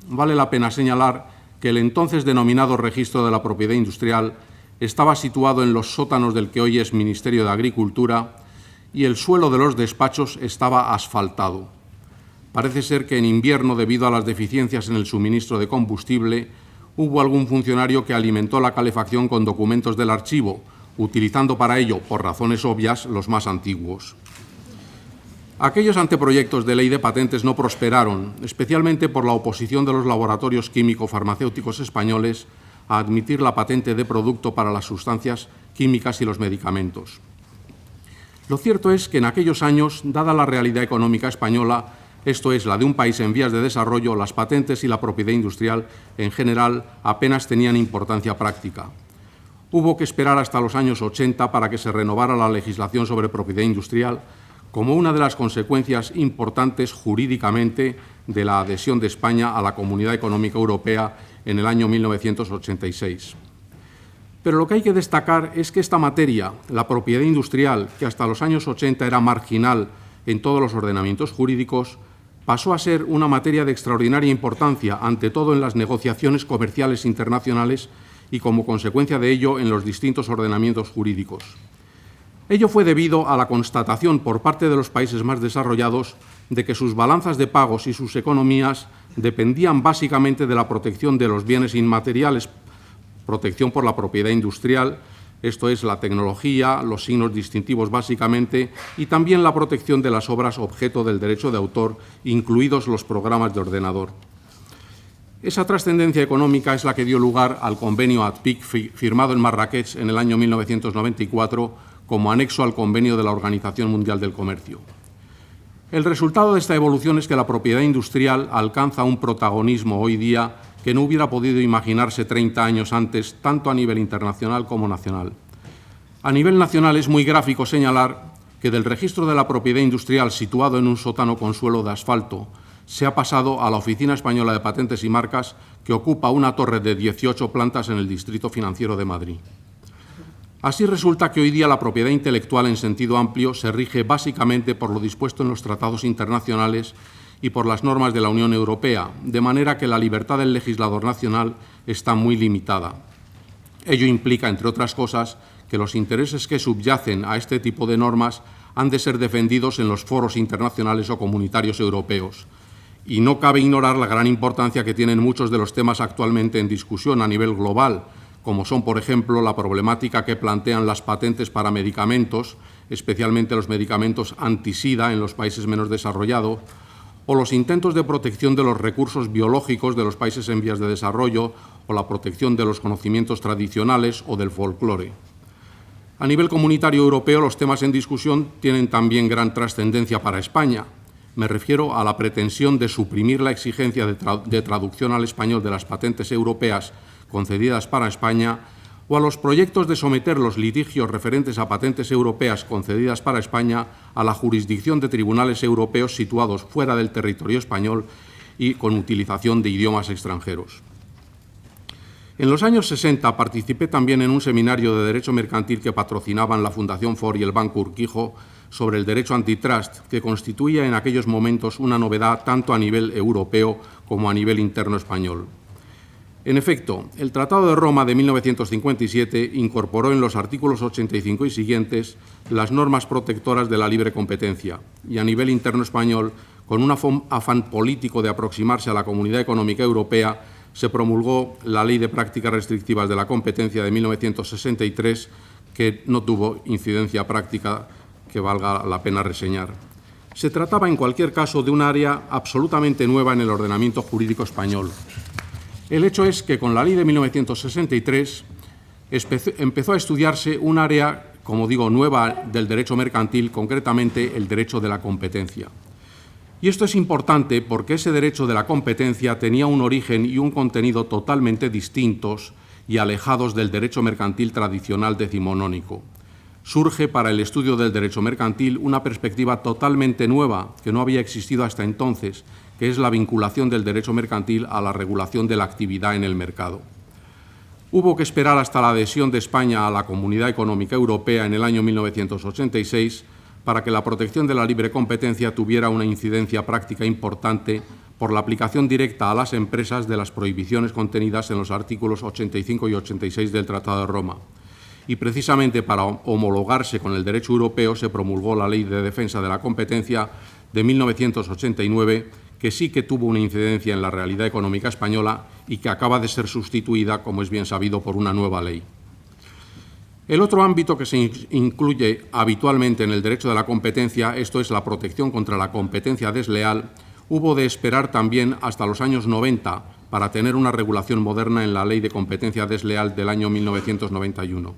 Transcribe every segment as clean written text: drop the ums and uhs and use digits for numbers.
Vale la pena señalar que el entonces denominado Registro de la Propiedad Industrial estaba situado en los sótanos del que hoy es Ministerio de Agricultura y el suelo de los despachos estaba asfaltado. Parece ser que en invierno, debido a las deficiencias en el suministro de combustible, hubo algún funcionario que alimentó la calefacción con documentos del archivo, utilizando para ello, por razones obvias, los más antiguos. Aquellos anteproyectos de ley de patentes no prosperaron, especialmente por la oposición de los laboratorios químico-farmacéuticos españoles a admitir la patente de producto para las sustancias químicas y los medicamentos. Lo cierto es que en aquellos años, dada la realidad económica española, esto es, la de un país en vías de desarrollo, las patentes y la propiedad industrial en general apenas tenían importancia práctica. Hubo que esperar hasta los años 80 para que se renovara la legislación sobre propiedad industrial, como una de las consecuencias importantes jurídicamente de la adhesión de España a la Comunidad Económica Europea en el año 1986. Pero lo que hay que destacar es que esta materia, la propiedad industrial, que hasta los años 80 era marginal en todos los ordenamientos jurídicos, pasó a ser una materia de extraordinaria importancia, ante todo en las negociaciones comerciales internacionales y, como consecuencia de ello, en los distintos ordenamientos jurídicos. Ello fue debido a la constatación por parte de los países más desarrollados de que sus balanzas de pagos y sus economías dependían básicamente de la protección de los bienes inmateriales, protección por la propiedad industrial, esto es, la tecnología, los signos distintivos básicamente, y también la protección de las obras objeto del derecho de autor, incluidos los programas de ordenador. Esa trascendencia económica es la que dio lugar al convenio ATPIC firmado en Marrakech en el año 1994 como anexo al convenio de la Organización Mundial del Comercio. El resultado de esta evolución es que la propiedad industrial alcanza un protagonismo hoy día que no hubiera podido imaginarse 30 años antes, tanto a nivel internacional como nacional. A nivel nacional es muy gráfico señalar que del registro de la propiedad industrial situado en un sótano con suelo de asfalto se ha pasado a la Oficina Española de Patentes y Marcas, que ocupa una torre de 18 plantas en el Distrito Financiero de Madrid. Así resulta que hoy día la propiedad intelectual en sentido amplio se rige básicamente por lo dispuesto en los tratados internacionales y por las normas de la Unión Europea, de manera que la libertad del legislador nacional está muy limitada. Ello implica, entre otras cosas, que los intereses que subyacen a este tipo de normas han de ser defendidos en los foros internacionales o comunitarios europeos. Y no cabe ignorar la gran importancia que tienen muchos de los temas actualmente en discusión a nivel global, como son, por ejemplo, la problemática que plantean las patentes para medicamentos, especialmente los medicamentos antisida en los países menos desarrollados, o los intentos de protección de los recursos biológicos de los países en vías de desarrollo, o la protección de los conocimientos tradicionales o del folclore. A nivel comunitario europeo, los temas en discusión tienen también gran trascendencia para España. Me refiero a la pretensión de suprimir la exigencia de traducción al español de las patentes europeas concedidas para España, o a los proyectos de someter los litigios referentes a patentes europeas concedidas para España a la jurisdicción de tribunales europeos situados fuera del territorio español y con utilización de idiomas extranjeros. En los años 60 participé también en un seminario de Derecho Mercantil que patrocinaban la Fundación Ford y el Banco Urquijo sobre el derecho antitrust, que constituía en aquellos momentos una novedad tanto a nivel europeo como a nivel interno español. En efecto, el Tratado de Roma de 1957 incorporó en los artículos 85 y siguientes las normas protectoras de la libre competencia y a nivel interno español, con un afán político de aproximarse a la Comunidad Económica Europea, se promulgó la Ley de Prácticas Restrictivas de la Competencia de 1963, que no tuvo incidencia práctica que valga la pena reseñar. Se trataba, en cualquier caso, de un área absolutamente nueva en el ordenamiento jurídico español. El hecho es que con la Ley de 1963 empezó a estudiarse un área, como digo, nueva del derecho mercantil, concretamente el derecho de la competencia. Y esto es importante porque ese derecho de la competencia tenía un origen y un contenido totalmente distintos y alejados del derecho mercantil tradicional decimonónico. Surge para el estudio del derecho mercantil una perspectiva totalmente nueva que no había existido hasta entonces, que es la vinculación del derecho mercantil a la regulación de la actividad en el mercado. Hubo que esperar hasta la adhesión de España a la Comunidad Económica Europea en el año 1986 para que la protección de la libre competencia tuviera una incidencia práctica importante por la aplicación directa a las empresas de las prohibiciones contenidas en los artículos 85 y 86 del Tratado de Roma. Y precisamente para homologarse con el derecho europeo se promulgó la Ley de Defensa de la Competencia de 1989, que sí que tuvo una incidencia en la realidad económica española y que acaba de ser sustituida, como es bien sabido, por una nueva ley. El otro ámbito que se incluye habitualmente en el derecho de la competencia, esto es la protección contra la competencia desleal, hubo de esperar también hasta los años 90 para tener una regulación moderna en la Ley de Competencia Desleal del año 1991.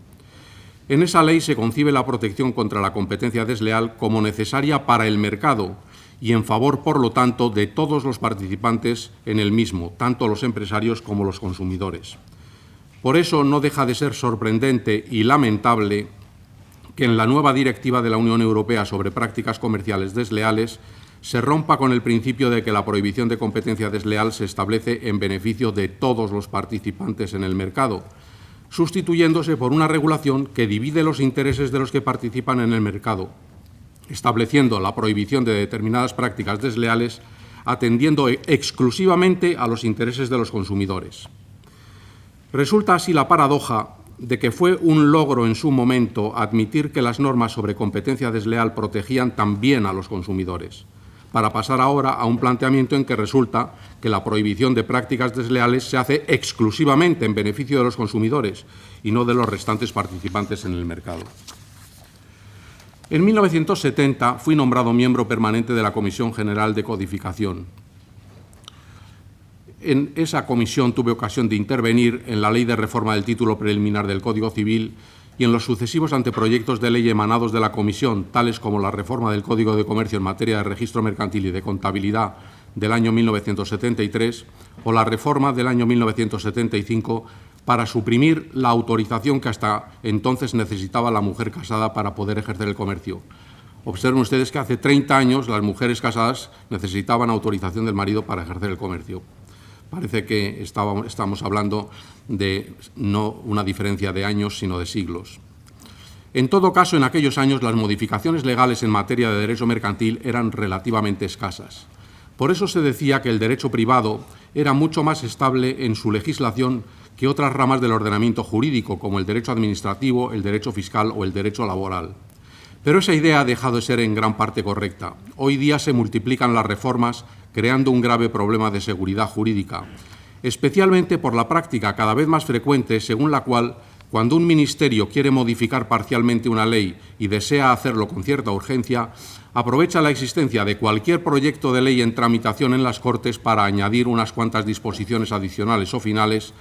En esa ley se concibe la protección contra la competencia desleal como necesaria para el mercado y en favor, por lo tanto, de todos los participantes en el mismo, tanto los empresarios como los consumidores. Por eso no deja de ser sorprendente y lamentable que en la nueva directiva de la Unión Europea sobre prácticas comerciales desleales se rompa con el principio de que la prohibición de competencia desleal se establece en beneficio de todos los participantes en el mercado, sustituyéndose por una regulación que divide los intereses de los que participan en el mercado, estableciendo la prohibición de determinadas prácticas desleales, atendiendo exclusivamente a los intereses de los consumidores. Resulta así la paradoja de que fue un logro en su momento admitir que las normas sobre competencia desleal protegían también a los consumidores, para pasar ahora a un planteamiento en que resulta que la prohibición de prácticas desleales se hace exclusivamente en beneficio de los consumidores y no de los restantes participantes en el mercado. En 1970 fui nombrado miembro permanente de la Comisión General de Codificación. En esa comisión tuve ocasión de intervenir en la Ley de Reforma del Título Preliminar del Código Civil y en los sucesivos anteproyectos de ley emanados de la Comisión, tales como la reforma del Código de Comercio en materia de registro mercantil y de contabilidad del año 1973 o la reforma del año 1975 para suprimir la autorización que hasta entonces necesitaba la mujer casada para poder ejercer el comercio. Observen ustedes que hace 30 años las mujeres casadas necesitaban autorización del marido para ejercer el comercio. Parece que estamos hablando de no una diferencia de años, sino de siglos. En todo caso, en aquellos años las modificaciones legales en materia de derecho mercantil eran relativamente escasas. Por eso se decía que el derecho privado era mucho más estable en su legislación que otras ramas del ordenamiento jurídico, como el derecho administrativo, el derecho fiscal o el derecho laboral. Pero esa idea ha dejado de ser en gran parte correcta. Hoy día se multiplican las reformas, creando un grave problema de seguridad jurídica, especialmente por la práctica cada vez más frecuente según la cual, cuando un ministerio quiere modificar parcialmente una ley y desea hacerlo con cierta urgencia, aprovecha la existencia de cualquier proyecto de ley en tramitación en las Cortes para añadir unas cuantas disposiciones adicionales o finales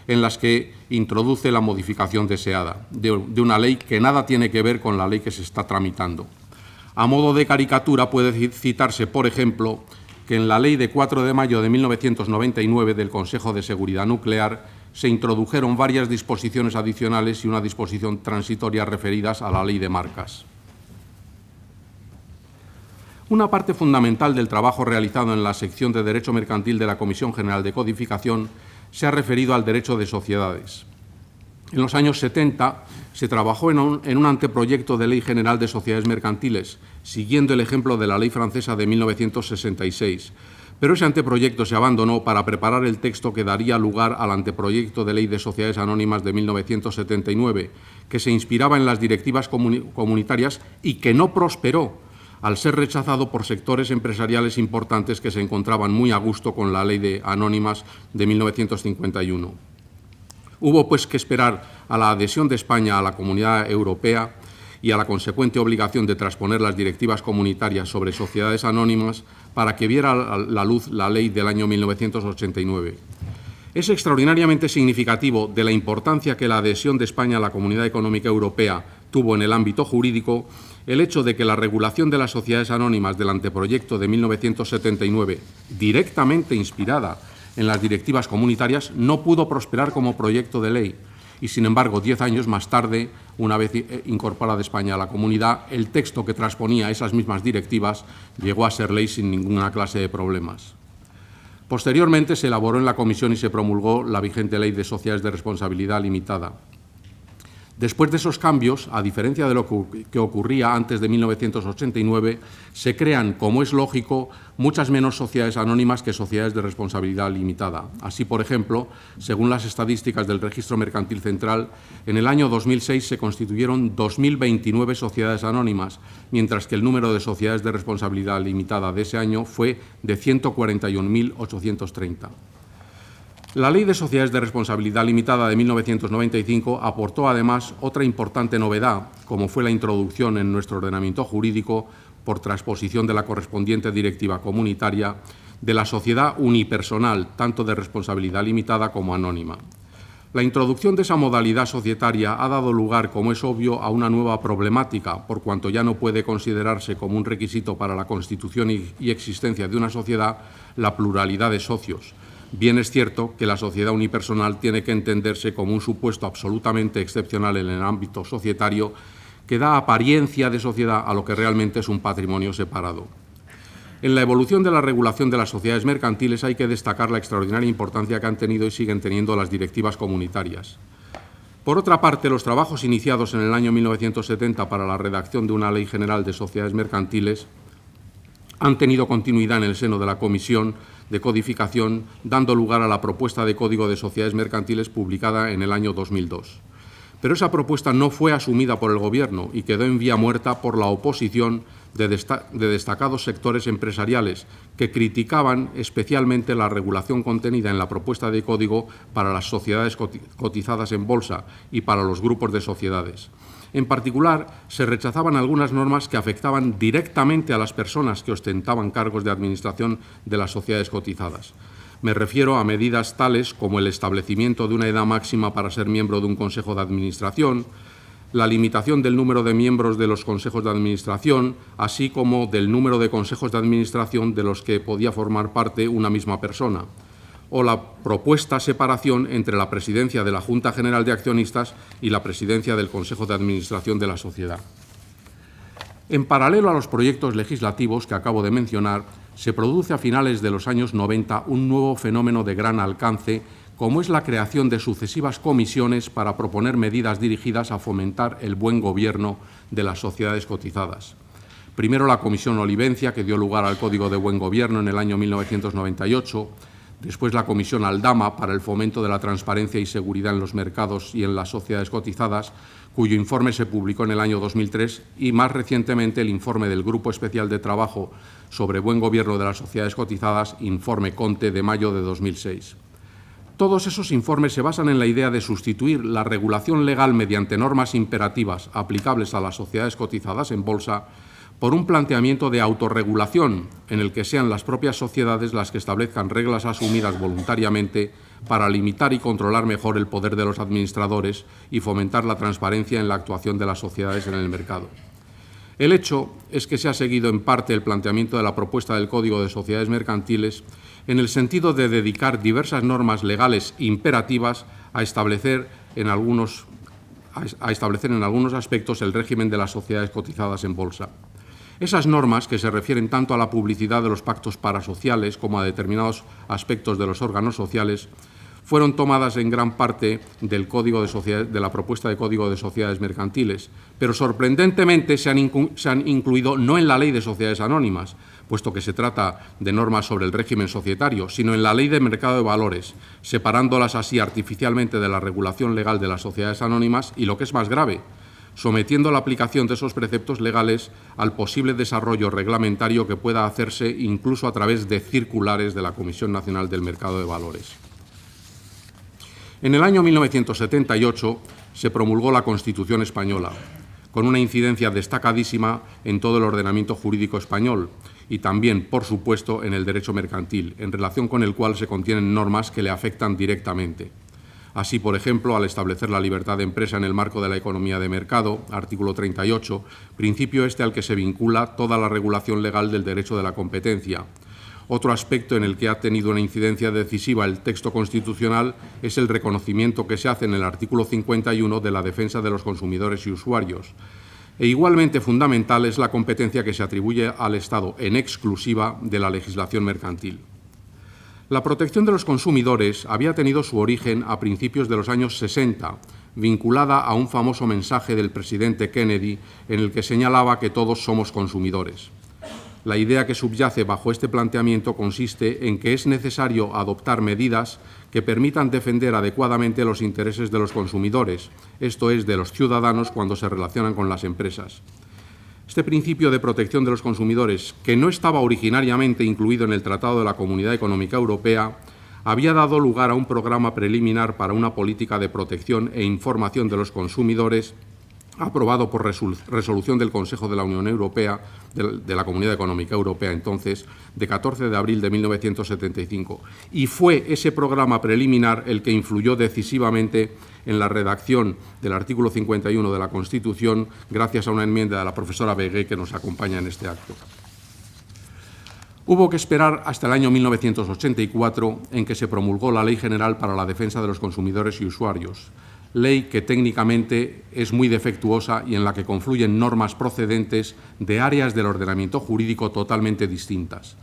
en las que introduce la modificación deseada de una ley que nada tiene que ver con la ley que se está tramitando. A modo de caricatura puede citarse, por ejemplo, que en la Ley de 4 de mayo de 1999 del Consejo de Seguridad Nuclear se introdujeron varias disposiciones adicionales y una disposición transitoria referidas a la Ley de Marcas. Una parte fundamental del trabajo realizado en la sección de Derecho Mercantil de la Comisión General de Codificación se ha referido al derecho de sociedades. En los años 70 se trabajó en un anteproyecto de Ley General de Sociedades Mercantiles, siguiendo el ejemplo de la Ley francesa de 1966, pero ese anteproyecto se abandonó para preparar el texto que daría lugar al anteproyecto de Ley de Sociedades Anónimas de 1979, que se inspiraba en las directivas comunitarias y que no prosperó, al ser rechazado por sectores empresariales importantes que se encontraban muy a gusto con la Ley de Anónimas de 1951. Hubo, pues, que esperar a la adhesión de España a la Comunidad Europea y a la consecuente obligación de transponer las directivas comunitarias sobre sociedades anónimas para que viera la luz la ley del año 1989. Es extraordinariamente significativo de la importancia que la adhesión de España a la Comunidad Económica Europea tuvo en el ámbito jurídico el hecho de que la regulación de las sociedades anónimas del anteproyecto de 1979, directamente inspirada en las directivas comunitarias, no pudo prosperar como proyecto de ley y, sin embargo, 10 años más tarde, una vez incorporada España a la Comunidad, el texto que transponía esas mismas directivas llegó a ser ley sin ninguna clase de problemas. Posteriormente se elaboró en la Comisión y se promulgó la vigente Ley de Sociedades de Responsabilidad Limitada. Después de esos cambios, a diferencia de lo que ocurría antes de 1989, se crean, como es lógico, muchas menos sociedades anónimas que sociedades de responsabilidad limitada. Así, por ejemplo, según las estadísticas del Registro Mercantil Central, en el año 2006 se constituyeron 2.029 sociedades anónimas, mientras que el número de sociedades de responsabilidad limitada de ese año fue de 141.830. La Ley de Sociedades de Responsabilidad Limitada de 1995 aportó además otra importante novedad, como fue la introducción en nuestro ordenamiento jurídico, por transposición de la correspondiente directiva comunitaria, de la sociedad unipersonal, tanto de responsabilidad limitada como anónima. La introducción de esa modalidad societaria ha dado lugar, como es obvio, a una nueva problemática, por cuanto ya no puede considerarse como un requisito para la constitución y existencia de una sociedad la pluralidad de socios. Bien es cierto que la sociedad unipersonal tiene que entenderse como un supuesto absolutamente excepcional en el ámbito societario que da apariencia de sociedad a lo que realmente es un patrimonio separado. En la evolución de la regulación de las sociedades mercantiles hay que destacar la extraordinaria importancia que han tenido y siguen teniendo las directivas comunitarias. Por otra parte, los trabajos iniciados en el año 1970 para la redacción de una Ley General de Sociedades Mercantiles han tenido continuidad en el seno de la Comisión de Codificación, dando lugar a la propuesta de Código de Sociedades Mercantiles publicada en el año 2002. Pero esa propuesta no fue asumida por el Gobierno y quedó en vía muerta por la oposición de destacados sectores empresariales que criticaban especialmente la regulación contenida en la propuesta de código para las sociedades cotizadas en bolsa y para los grupos de sociedades. En particular, se rechazaban algunas normas que afectaban directamente a las personas que ostentaban cargos de administración de las sociedades cotizadas. Me refiero a medidas tales como el establecimiento de una edad máxima para ser miembro de un consejo de administración, la limitación del número de miembros de los consejos de administración, así como del número de consejos de administración de los que podía formar parte una misma persona, o la propuesta separación entre la presidencia de la Junta General de Accionistas y la presidencia del Consejo de Administración de la sociedad. En paralelo a los proyectos legislativos que acabo de mencionar, se produce a finales de los años 90 un nuevo fenómeno de gran alcance, como es la creación de sucesivas comisiones para proponer medidas dirigidas a fomentar el buen gobierno de las sociedades cotizadas. Primero la Comisión Olivencia, que dio lugar al Código de Buen Gobierno en el año 1998, después la Comisión Aldama para el fomento de la transparencia y seguridad en los mercados y en las sociedades cotizadas, cuyo informe se publicó en el año 2003, y más recientemente el informe del Grupo Especial de Trabajo sobre Buen Gobierno de las Sociedades Cotizadas, informe Conte, de mayo de 2006. Todos esos informes se basan en la idea de sustituir la regulación legal mediante normas imperativas aplicables a las sociedades cotizadas en bolsa por un planteamiento de autorregulación en el que sean las propias sociedades las que establezcan reglas asumidas voluntariamente para limitar y controlar mejor el poder de los administradores y fomentar la transparencia en la actuación de las sociedades en el mercado. El hecho es que se ha seguido en parte el planteamiento de la propuesta del Código de Sociedades Mercantiles en el sentido de dedicar diversas normas legales imperativas a establecer en algunos aspectos el régimen de las sociedades cotizadas en bolsa. Esas normas, que se refieren tanto a la publicidad de los pactos parasociales como a determinados aspectos de los órganos sociales, fueron tomadas en gran parte de la propuesta de Código de Sociedades Mercantiles, pero sorprendentemente se han incluido no en la Ley de Sociedades Anónimas, puesto que se trata de normas sobre el régimen societario, sino en la Ley de Mercado de Valores, separándolas así artificialmente de la regulación legal de las sociedades anónimas y, lo que es más grave, sometiendo la aplicación de esos preceptos legales al posible desarrollo reglamentario que pueda hacerse incluso a través de circulares de la Comisión Nacional del Mercado de Valores. En el año 1978 se promulgó la Constitución española, con una incidencia destacadísima en todo el ordenamiento jurídico español y también, por supuesto, en el derecho mercantil, en relación con el cual se contienen normas que le afectan directamente. Así, por ejemplo, al establecer la libertad de empresa en el marco de la economía de mercado, artículo 38, principio al que se vincula toda la regulación legal del derecho de la competencia. Otro aspecto en el que ha tenido una incidencia decisiva el texto constitucional es el reconocimiento que se hace en el artículo 51 de la defensa de los consumidores y usuarios. E igualmente fundamental es la competencia que se atribuye al Estado en exclusiva de la legislación mercantil. La protección de los consumidores había tenido su origen a principios de los años 60, vinculada a un famoso mensaje del presidente Kennedy en el que señalaba que todos somos consumidores. La idea que subyace bajo este planteamiento consiste en que es necesario adoptar medidas que permitan defender adecuadamente los intereses de los consumidores, esto es, de los ciudadanos cuando se relacionan con las empresas. Este principio de protección de los consumidores, que no estaba originariamente incluido en el Tratado de la Comunidad Económica Europea, había dado lugar a un programa preliminar para una política de protección e información de los consumidores aprobado por resolución del Consejo de la Unión Europea, de la Comunidad Económica Europea entonces, de 14 de abril de 1975. Y fue ese programa preliminar el que influyó decisivamente en la redacción del artículo 51 de la Constitución, gracias a una enmienda de la profesora Begué que nos acompaña en este acto. Hubo que esperar hasta el año 1984, en que se promulgó la Ley General para la Defensa de los Consumidores y Usuarios, ley que técnicamente es muy defectuosa y en la que confluyen normas procedentes de áreas del ordenamiento jurídico totalmente distintas.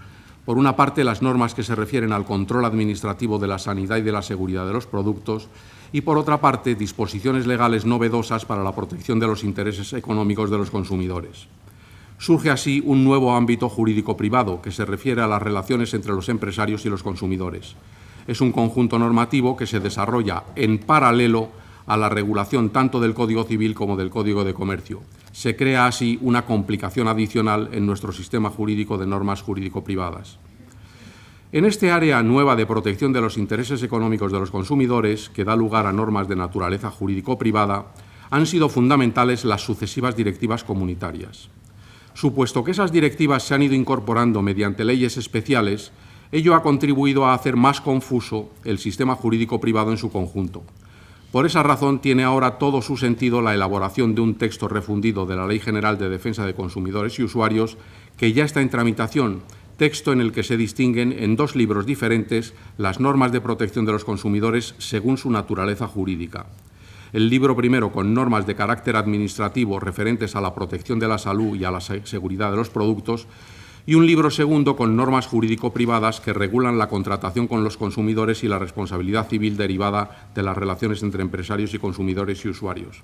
Por una parte, las normas que se refieren al control administrativo de la sanidad y de la seguridad de los productos y, por otra parte, disposiciones legales novedosas para la protección de los intereses económicos de los consumidores. Surge así un nuevo ámbito jurídico privado que se refiere a las relaciones entre los empresarios y los consumidores. Es un conjunto normativo que se desarrolla en paralelo a la regulación tanto del Código Civil como del Código de Comercio. Se crea así una complicación adicional en nuestro sistema jurídico de normas jurídico-privadas. En este área nueva de protección de los intereses económicos de los consumidores, que da lugar a normas de naturaleza jurídico-privada, han sido fundamentales las sucesivas directivas comunitarias. Supuesto que esas directivas se han ido incorporando mediante leyes especiales, ello ha contribuido a hacer más confuso el sistema jurídico privado en su conjunto. Por esa razón tiene ahora todo su sentido la elaboración de un texto refundido de la Ley General de Defensa de Consumidores y Usuarios, que ya está en tramitación, texto en el que se distinguen en dos libros diferentes las normas de protección de los consumidores según su naturaleza jurídica. El libro primero con normas de carácter administrativo referentes a la protección de la salud y a la seguridad de los productos, y un libro segundo con normas jurídico-privadas que regulan la contratación con los consumidores y la responsabilidad civil derivada de las relaciones entre empresarios y consumidores y usuarios.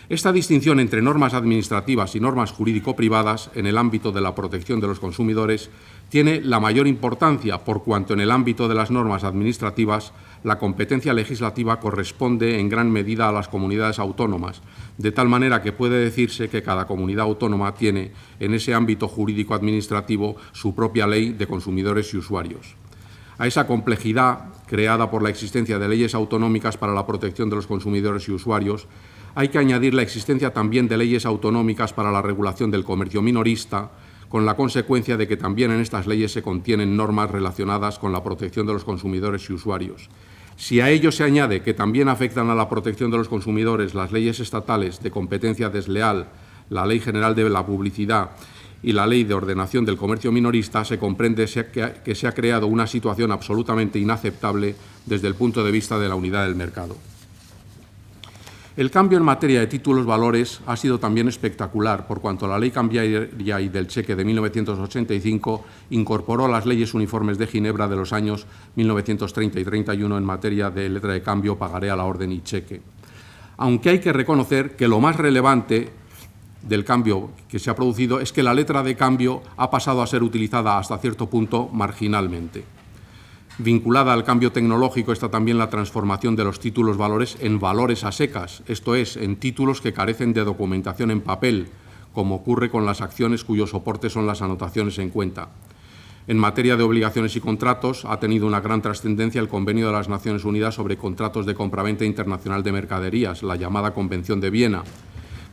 Esta distinción entre normas administrativas y normas jurídico-privadas en el ámbito de la protección de los consumidores tiene la mayor importancia por cuanto en el ámbito de las normas administrativas la competencia legislativa corresponde en gran medida a las comunidades autónomas, de tal manera que puede decirse que cada comunidad autónoma tiene en ese ámbito jurídico-administrativo su propia ley de consumidores y usuarios. A esa complejidad creada por la existencia de leyes autonómicas para la protección de los consumidores y usuarios, hay que añadir la existencia también de leyes autonómicas para la regulación del comercio minorista, con la consecuencia de que también en estas leyes se contienen normas relacionadas con la protección de los consumidores y usuarios. Si a ello se añade que también afectan a la protección de los consumidores las leyes estatales de competencia desleal, la Ley General de la Publicidad y la Ley de Ordenación del Comercio Minorista, se comprende que se ha creado una situación absolutamente inaceptable desde el punto de vista de la unidad del mercado. El cambio en materia de títulos valores ha sido también espectacular, por cuanto la Ley Cambiaria y del Cheque de 1985 incorporó las leyes uniformes de Ginebra de los años 1930 y 31 en materia de letra de cambio, pagaré a la orden y cheque. Aunque hay que reconocer que lo más relevante del cambio que se ha producido es que la letra de cambio ha pasado a ser utilizada hasta cierto punto marginalmente. Vinculada al cambio tecnológico está también la transformación de los títulos valores en valores a secas, esto es, en títulos que carecen de documentación en papel, como ocurre con las acciones cuyo soporte son las anotaciones en cuenta. En materia de obligaciones y contratos, ha tenido una gran trascendencia el Convenio de las Naciones Unidas sobre contratos de compraventa internacional de mercaderías, la llamada Convención de Viena,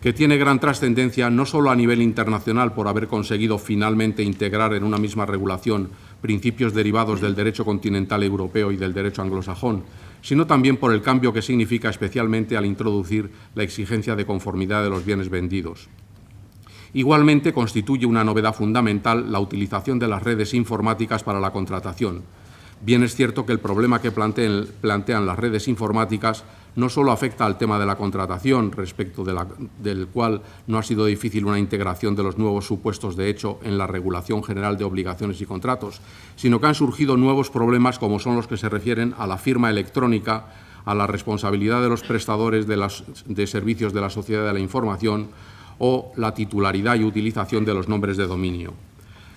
que tiene gran trascendencia no solo a nivel internacional por haber conseguido finalmente integrar en una misma regulación principios derivados del derecho continental europeo y del derecho anglosajón, sino también por el cambio que significa especialmente al introducir la exigencia de conformidad de los bienes vendidos. Igualmente constituye una novedad fundamental la utilización de las redes informáticas para la contratación. Bien es cierto que el problema que plantean las redes informáticas no solo afecta al tema de la contratación, respecto del cual no ha sido difícil una integración de los nuevos supuestos de hecho en la regulación general de obligaciones y contratos, sino que han surgido nuevos problemas como son los que se refieren a la firma electrónica, a la responsabilidad de los prestadores de servicios de la sociedad de la información o la titularidad y utilización de los nombres de dominio.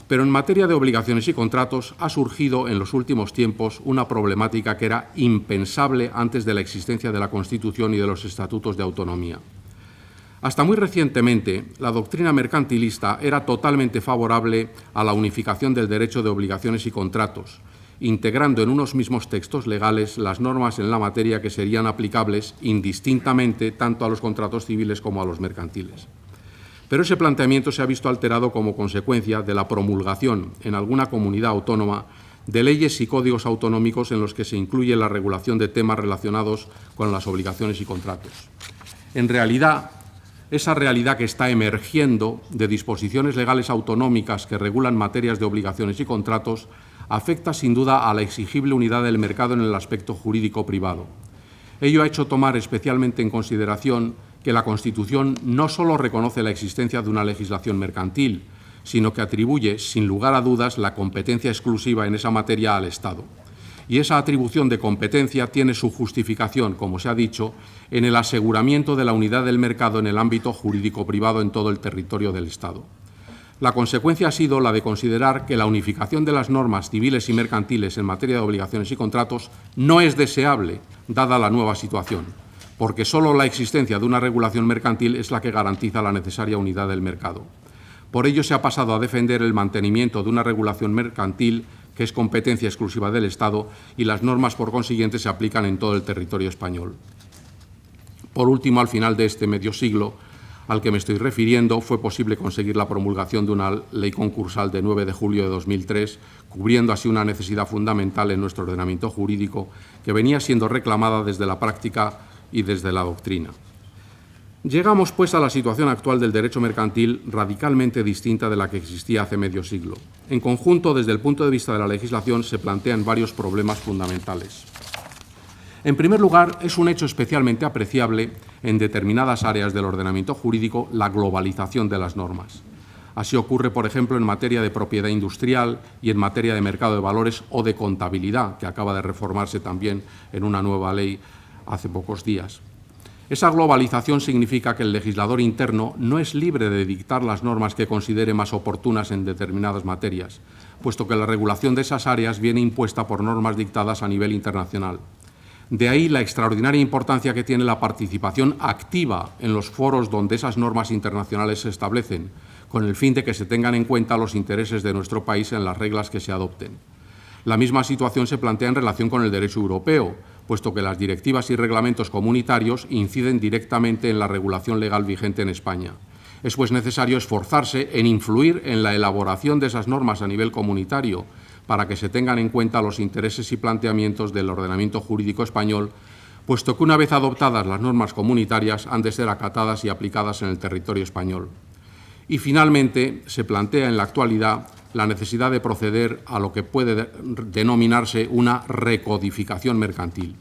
Pero en materia de obligaciones y contratos ha surgido en los últimos tiempos una problemática que era impensable antes de la existencia de la Constitución y de los estatutos de autonomía. Hasta muy recientemente, la doctrina mercantilista era totalmente favorable a la unificación del derecho de obligaciones y contratos, integrando en unos mismos textos legales las normas en la materia que serían aplicables indistintamente tanto a los contratos civiles como a los mercantiles. Pero ese planteamiento se ha visto alterado como consecuencia de la promulgación en alguna comunidad autónoma de leyes y códigos autonómicos en los que se incluye la regulación de temas relacionados con las obligaciones y contratos. En realidad, esa realidad que está emergiendo de disposiciones legales autonómicas que regulan materias de obligaciones y contratos afecta sin duda a la exigible unidad del mercado en el aspecto jurídico privado. Ello ha hecho tomar especialmente en consideración que la Constitución no solo reconoce la existencia de una legislación mercantil, sino que atribuye, sin lugar a dudas, la competencia exclusiva en esa materia al Estado. Y esa atribución de competencia tiene su justificación, como se ha dicho, en el aseguramiento de la unidad del mercado en el ámbito jurídico privado en todo el territorio del Estado. La consecuencia ha sido la de considerar que la unificación de las normas civiles y mercantiles en materia de obligaciones y contratos no es deseable, dada la nueva situación, porque solo la existencia de una regulación mercantil es la que garantiza la necesaria unidad del mercado. Por ello se ha pasado a defender el mantenimiento de una regulación mercantil que es competencia exclusiva del Estado y las normas, por consiguiente, se aplican en todo el territorio español. Por último, al final de este medio siglo al que me estoy refiriendo, fue posible conseguir la promulgación de una ley concursal de 9 de julio de 2003, cubriendo así una necesidad fundamental en nuestro ordenamiento jurídico que venía siendo reclamada desde la práctica y desde la doctrina. Llegamos, pues, a la situación actual del derecho mercantil radicalmente distinta de la que existía hace medio siglo. En conjunto, desde el punto de vista de la legislación, se plantean varios problemas fundamentales. En primer lugar, es un hecho especialmente apreciable en determinadas áreas del ordenamiento jurídico la globalización de las normas. Así ocurre, por ejemplo, en materia de propiedad industrial y en materia de mercado de valores o de contabilidad, que acaba de reformarse también en una nueva ley hace pocos días. Esa globalización significa que el legislador interno no es libre de dictar las normas que considere más oportunas en determinadas materias, puesto que la regulación de esas áreas viene impuesta por normas dictadas a nivel internacional. De ahí la extraordinaria importancia que tiene la participación activa en los foros donde esas normas internacionales se establecen, con el fin de que se tengan en cuenta los intereses de nuestro país en las reglas que se adopten. La misma situación se plantea en relación con el derecho europeo, puesto que las directivas y reglamentos comunitarios inciden directamente en la regulación legal vigente en España. Es pues necesario esforzarse en influir en la elaboración de esas normas a nivel comunitario para que se tengan en cuenta los intereses y planteamientos del ordenamiento jurídico español, puesto que una vez adoptadas las normas comunitarias han de ser acatadas y aplicadas en el territorio español. Y finalmente se plantea en la actualidad la necesidad de proceder a lo que puede denominarse una recodificación mercantil.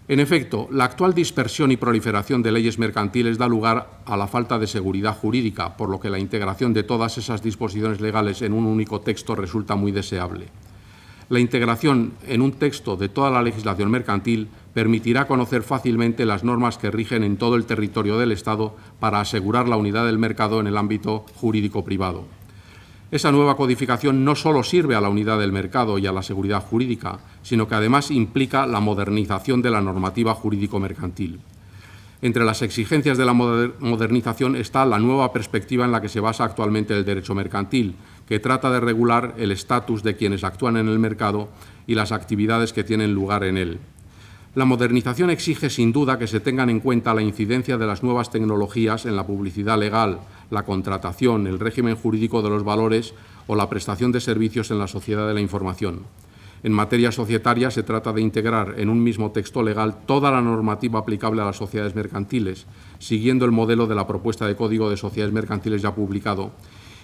En efecto, la actual dispersión y proliferación de leyes mercantiles da lugar a la falta de seguridad jurídica, por lo que la integración de todas esas disposiciones legales en un único texto resulta muy deseable. La integración en un texto de toda la legislación mercantil permitirá conocer fácilmente las normas que rigen en todo el territorio del Estado para asegurar la unidad del mercado en el ámbito jurídico privado. Esa nueva codificación no solo sirve a la unidad del mercado y a la seguridad jurídica, sino que además implica la modernización de la normativa jurídico-mercantil. Entre las exigencias de la modernización está la nueva perspectiva en la que se basa actualmente el derecho mercantil, que trata de regular el estatus de quienes actúan en el mercado y las actividades que tienen lugar en él. La modernización exige, sin duda, que se tengan en cuenta la incidencia de las nuevas tecnologías en la publicidad legal, la contratación, el régimen jurídico de los valores o la prestación de servicios en la sociedad de la información. En materia societaria se trata de integrar en un mismo texto legal toda la normativa aplicable a las sociedades mercantiles, siguiendo el modelo de la propuesta de Código de Sociedades Mercantiles ya publicado.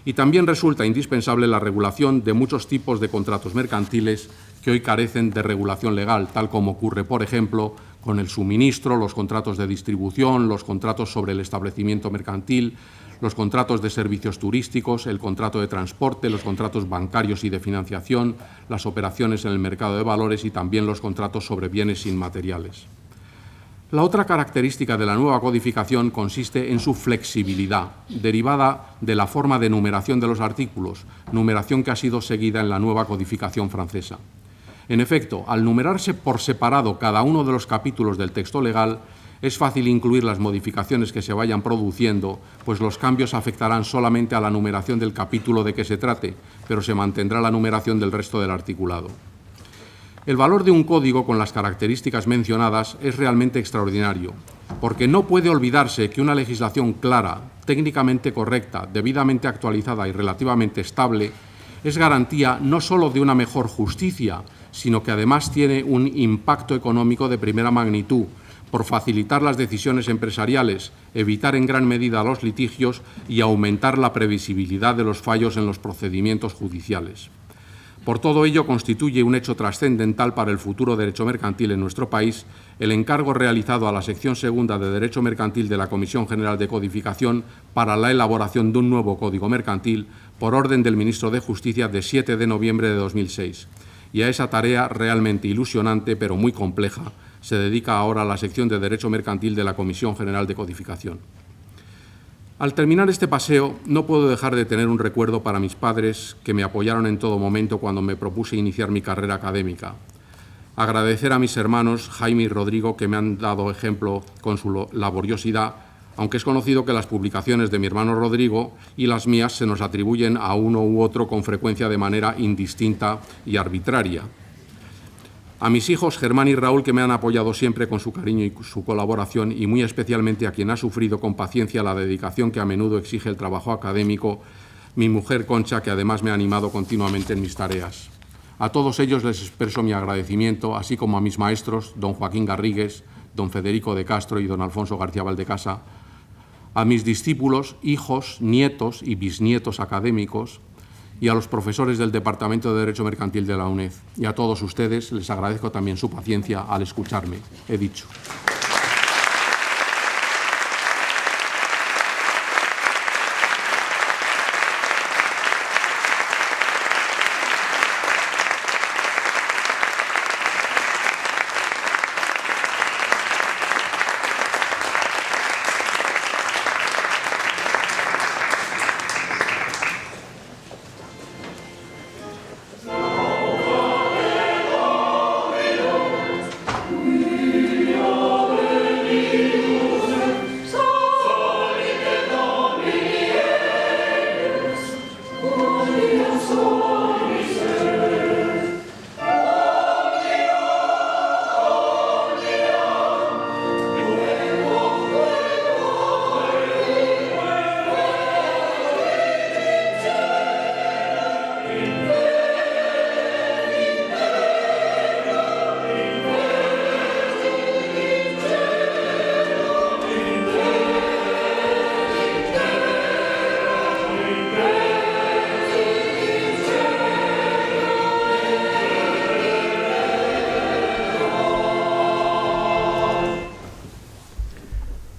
Y también resulta indispensable la regulación de muchos tipos de contratos mercantiles que hoy carecen de regulación legal, tal como ocurre, por ejemplo, con el suministro, los contratos de distribución, los contratos sobre el establecimiento mercantil, los contratos de servicios turísticos, el contrato de transporte, los contratos bancarios y de financiación, las operaciones en el mercado de valores y también los contratos sobre bienes inmateriales. La otra característica de la nueva codificación consiste en su flexibilidad, derivada de la forma de numeración de los artículos, numeración que ha sido seguida en la nueva codificación francesa. En efecto, al numerarse por separado cada uno de los capítulos del texto legal, es fácil incluir las modificaciones que se vayan produciendo, pues los cambios afectarán solamente a la numeración del capítulo de que se trate, pero se mantendrá la numeración del resto del articulado. El valor de un código con las características mencionadas es realmente extraordinario, porque no puede olvidarse que una legislación clara, técnicamente correcta, debidamente actualizada y relativamente estable es garantía no solo de una mejor justicia, sino que además tiene un impacto económico de primera magnitud, por facilitar las decisiones empresariales, evitar en gran medida los litigios y aumentar la previsibilidad de los fallos en los procedimientos judiciales. Por todo ello, constituye un hecho trascendental para el futuro derecho mercantil en nuestro país el encargo realizado a la sección segunda de Derecho Mercantil de la Comisión General de Codificación para la elaboración de un nuevo Código Mercantil por orden del Ministro de Justicia de 7 de noviembre de 2006. Y a esa tarea realmente ilusionante, pero muy compleja, se dedica ahora la sección de Derecho Mercantil de la Comisión General de Codificación. Al terminar este paseo, no puedo dejar de tener un recuerdo para mis padres que me apoyaron en todo momento cuando me propuse iniciar mi carrera académica. Agradecer a mis hermanos Jaime y Rodrigo, que me han dado ejemplo con su laboriosidad, aunque es conocido que las publicaciones de mi hermano Rodrigo y las mías se nos atribuyen a uno u otro con frecuencia de manera indistinta y arbitraria. A mis hijos Germán y Raúl, que me han apoyado siempre con su cariño y su colaboración, y muy especialmente a quien ha sufrido con paciencia la dedicación que a menudo exige el trabajo académico, mi mujer Concha, que además me ha animado continuamente en mis tareas. A todos ellos les expreso mi agradecimiento, así como a mis maestros, don Joaquín Garrigues, don Federico de Castro y don Alfonso García Valdecasa, a mis discípulos, hijos, nietos y bisnietos académicos, y a los profesores del Departamento de Derecho Mercantil de la UNED. Y a todos ustedes les agradezco también su paciencia al escucharme. He dicho.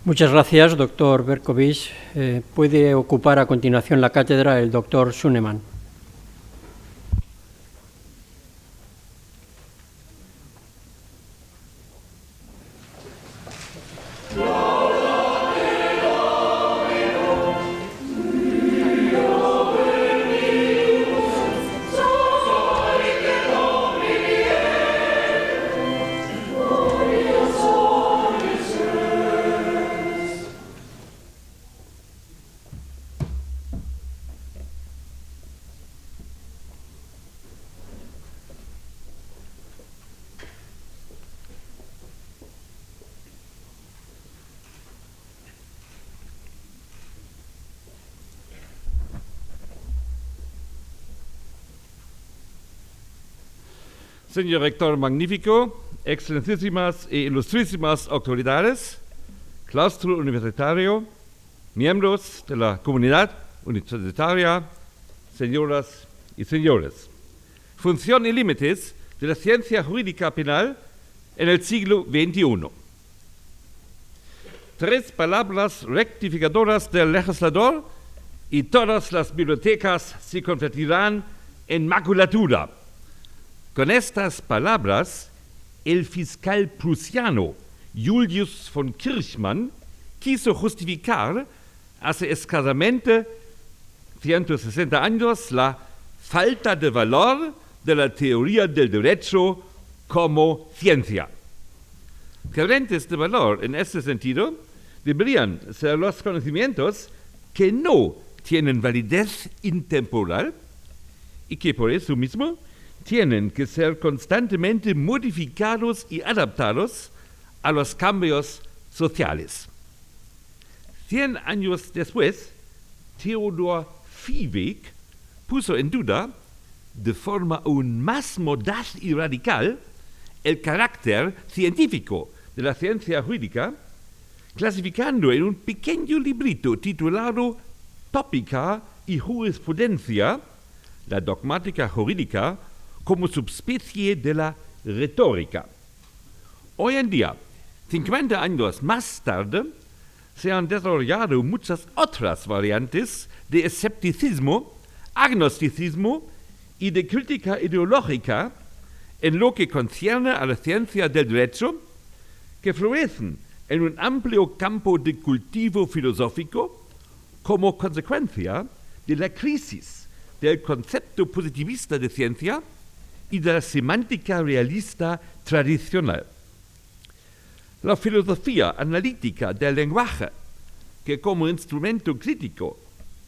Muchas gracias, doctor Berkovich. Puede ocupar a continuación la cátedra el doctor Schunemann. Señor rector magnífico, excelentísimas e ilustrísimas autoridades, claustro universitario, miembros de la comunidad universitaria, señoras y señores. Función y límites de la ciencia jurídica penal en el siglo XXI. 3 palabras rectificadoras del legislador y todas las bibliotecas se convertirán en maculatura. Con estas palabras, el fiscal prusiano Julius von Kirchmann quiso justificar hace escasamente 160 años la falta de valor de la teoría del derecho como ciencia. Carentes de valor en este sentido deberían ser los conocimientos que no tienen validez intemporal y que por eso mismo tienen que ser constantemente modificados y adaptados a los cambios sociales. 100 años después, Theodor Viehweg puso en duda, de forma aún más mordaz y radical, el carácter científico de la ciencia jurídica, clasificando en un pequeño librito titulado Tópica y Jurisprudencia, la dogmática jurídica, como subespecie de la retórica. Hoy en día, 50 años más tarde, se han desarrollado muchas otras variantes de escepticismo, agnosticismo y de crítica ideológica en lo que concierne a la ciencia del derecho, que florecen en un amplio campo de cultivo filosófico como consecuencia de la crisis del concepto positivista de ciencia y de la semántica realista tradicional. La filosofía analítica del lenguaje, que como instrumento crítico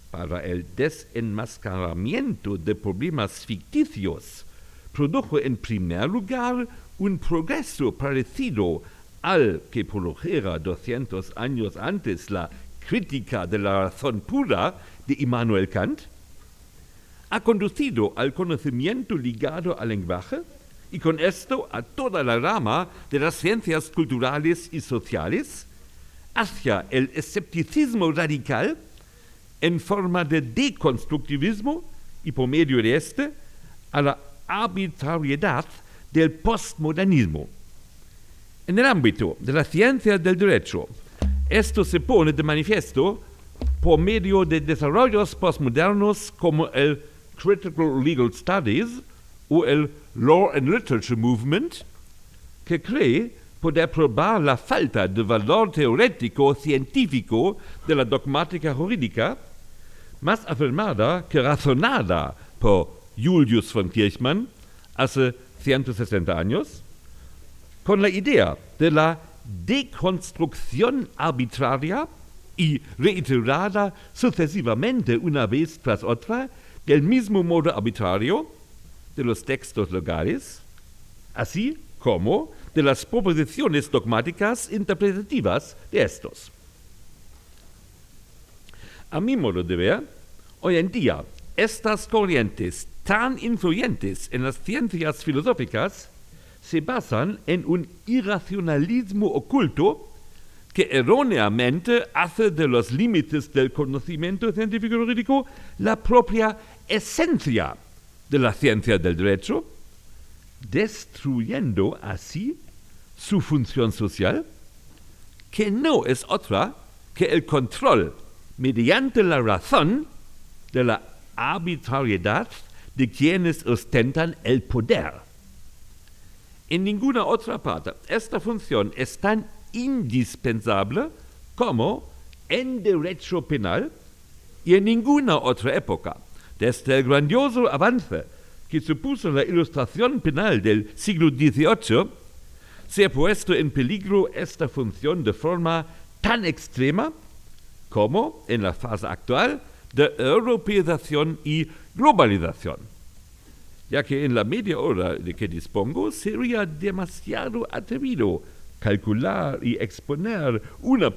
para el desenmascaramiento de problemas ficticios produjo en primer lugar un progreso parecido al que produjera 200 años antes la crítica de la razón pura de Immanuel Kant, ha conducido al conocimiento ligado al lenguaje y con esto a toda la rama de las ciencias culturales y sociales hacia el escepticismo radical en forma de deconstructivismo y por medio de este a la arbitrariedad del postmodernismo. En el ámbito de la ciencia del derecho, esto se pone de manifiesto por medio de desarrollos postmodernos como el Critical Legal Studies o el Law and Literature Movement, que cree poder probar la falta de valor teórico científico de la dogmática jurídica, más afirmada que razonada por Julius von Kirchmann hace 160 años, con la idea de la deconstrucción arbitraria y reiterada sucesivamente una vez tras otra del mismo modo arbitrario de los textos legales, así como de las proposiciones dogmáticas interpretativas de estos. A mi modo de ver, hoy en día, estas corrientes tan influyentes en las ciencias filosóficas se basan en un irracionalismo oculto que erróneamente hace de los límites del conocimiento científico jurídico la propia esencia de la ciencia del derecho, destruyendo así su función social, que no es otra que el control mediante la razón de la arbitrariedad de quienes ostentan el poder. En ninguna otra parte esta función es tan indispensable como en derecho penal y en ninguna otra época, desde el grandioso avance que supuso la ilustración penal del siglo XVIII, se ha puesto en peligro esta función de forma tan extrema como en la fase actual de europeización y globalización, ya que en la media hora de que dispongo sería demasiado atrevido calcular y exponer una